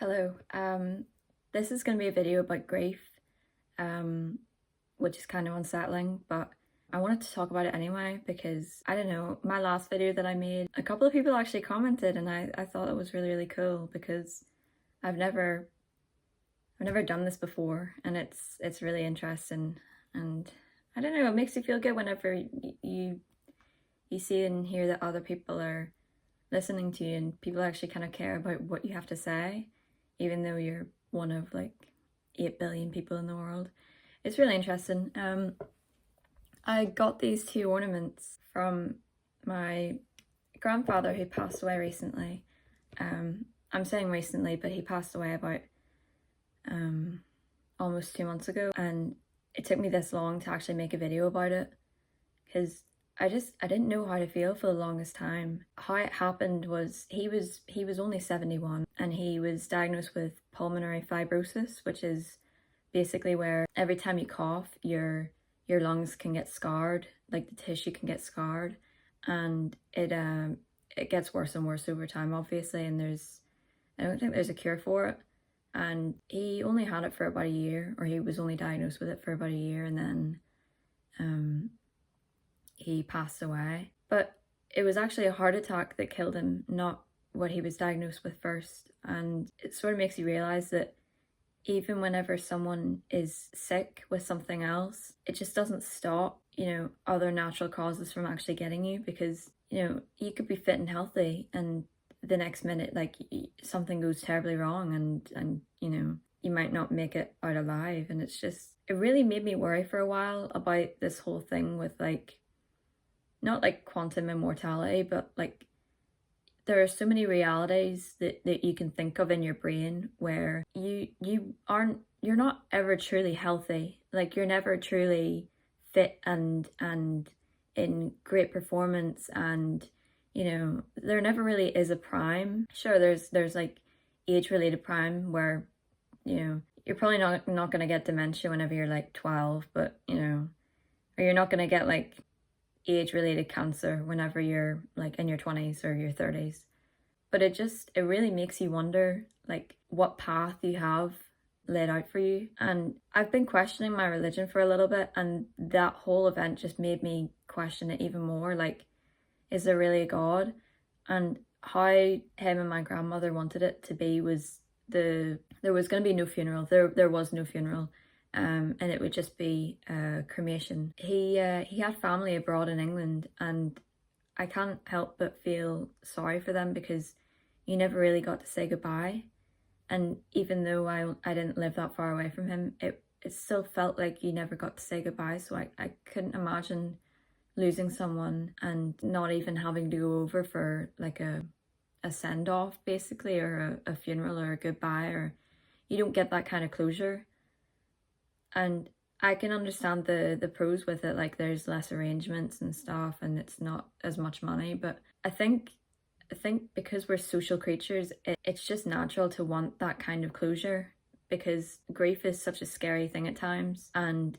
Hello. This is going to be a video about grief, which is kind of unsettling, but I wanted to talk about it anyway because I don't know, my last video that I made, a couple of people actually commented and I thought it was really, really cool because I've never done this before and it's really interesting and I don't know, it makes you feel good whenever you see and hear that other people are listening to you and people actually kind of care about what you have to say, even though you're one of like 8 billion people in the world. It's really interesting. I got these two ornaments from my grandfather who passed away recently. I'm saying recently, but he passed away about almost 2 months ago, and it took me this long to actually make a video about it because I didn't know how to feel for the longest time. How it happened was he was only 71 and he was diagnosed with pulmonary fibrosis, which is basically where every time you cough, your lungs can get scarred, like the tissue can get scarred, and it gets worse and worse over time, obviously, and I don't think there's a cure for it. And he only had it for about a year, or he was only diagnosed with it for about a year, and then he passed away. But it was actually a heart attack that killed him, not what he was diagnosed with first. And it sort of makes you realize that even whenever someone is sick with something else, it just doesn't stop, other natural causes from actually getting you, because, you could be fit and healthy and the next minute, like, something goes terribly wrong and you might not make it out alive. And it really made me worry for a while about this whole thing with, like, not like quantum immortality, but like there are so many realities that you can think of in your brain where you're not ever truly healthy. Like, you're never truly fit and in great performance, and there never really is a prime. Sure, there's like age-related prime where you're probably not going to get dementia whenever you're like 12, but or you're not going to get like age-related cancer whenever you're like in your 20s or your 30s. But it really makes you wonder, like, what path you have laid out for you. And I've been questioning my religion for a little bit, and that whole event just made me question it even more. Like, is there really a God? And how him and my grandmother wanted it to be was there was going to be no funeral. There was no funeral. And it would just be cremation. He had family abroad in England, and I can't help but feel sorry for them because you never really got to say goodbye. And even though I didn't live that far away from him, it still felt like you never got to say goodbye. So I couldn't imagine losing someone and not even having to go over for like a send-off, basically, or a funeral or a goodbye, or you don't get that kind of closure. And I can understand the pros with it, like there's less arrangements and stuff and it's not as much money, but I think because we're social creatures, it's just natural to want that kind of closure, because grief is such a scary thing at times, and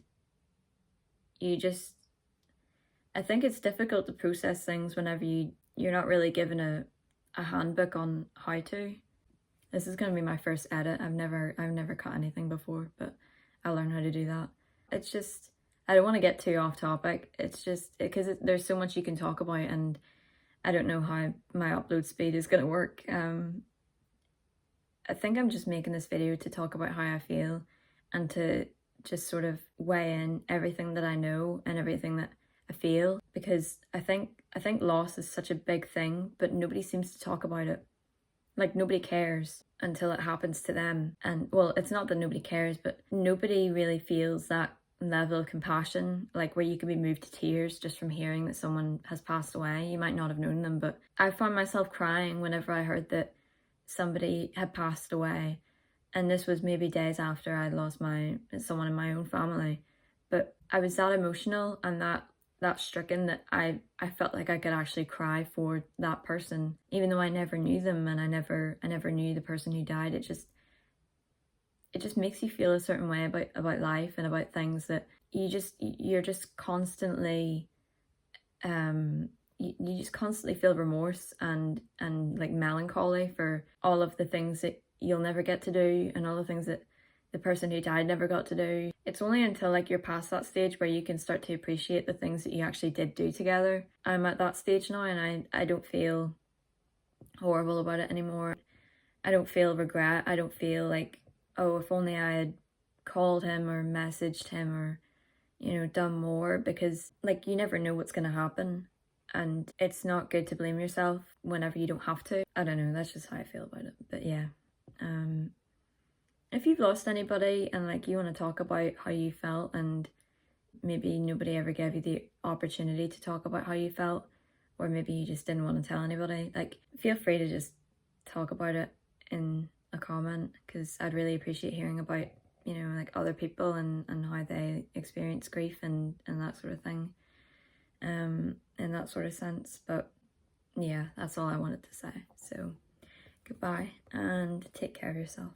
I think it's difficult to process things whenever you're not really given a handbook on how to. This is going to be my first edit. I've never cut anything before, but I'll learn how to do that. It's just, I don't want to get too off topic. It's just because there's so much you can talk about, and I don't know how my upload speed is going to work. I think I'm just making this video to talk about how I feel and to just sort of weigh in everything that I know and everything that I feel, because I think loss is such a big thing, but nobody seems to talk about it. Like, nobody cares until it happens to them. And well, it's not that nobody cares, but nobody really feels that level of compassion, like where you can be moved to tears just from hearing that someone has passed away. You might not have known them, but I found myself crying whenever I heard that somebody had passed away. And this was maybe days after I'd lost someone in my own family. But I was that emotional and that stricken that I felt like I could actually cry for that person, even though I never knew them and I never knew the person who died. It just makes you feel a certain way about life and about things, that you're just constantly you just constantly feel remorse and like melancholy for all of the things that you'll never get to do, and all the things that the person who died never got to do. It's only until like you're past that stage where you can start to appreciate the things that you actually did do together. I'm at that stage now, and I don't feel horrible about it anymore. I don't feel regret. I don't feel like, oh, if only I had called him or messaged him or, you know, done more, because like you never know what's going to happen. And it's not good to blame yourself whenever you don't have to. I don't know, that's just how I feel about it. But yeah, if you've lost anybody and like you want to talk about how you felt, and maybe nobody ever gave you the opportunity to talk about how you felt, or maybe you just didn't want to tell anybody, like feel free to just talk about it in a comment, because I'd really appreciate hearing about, you know, like other people and how they experience grief and that sort of thing, in that sort of sense. But yeah, that's all I wanted to say. So goodbye and take care of yourself.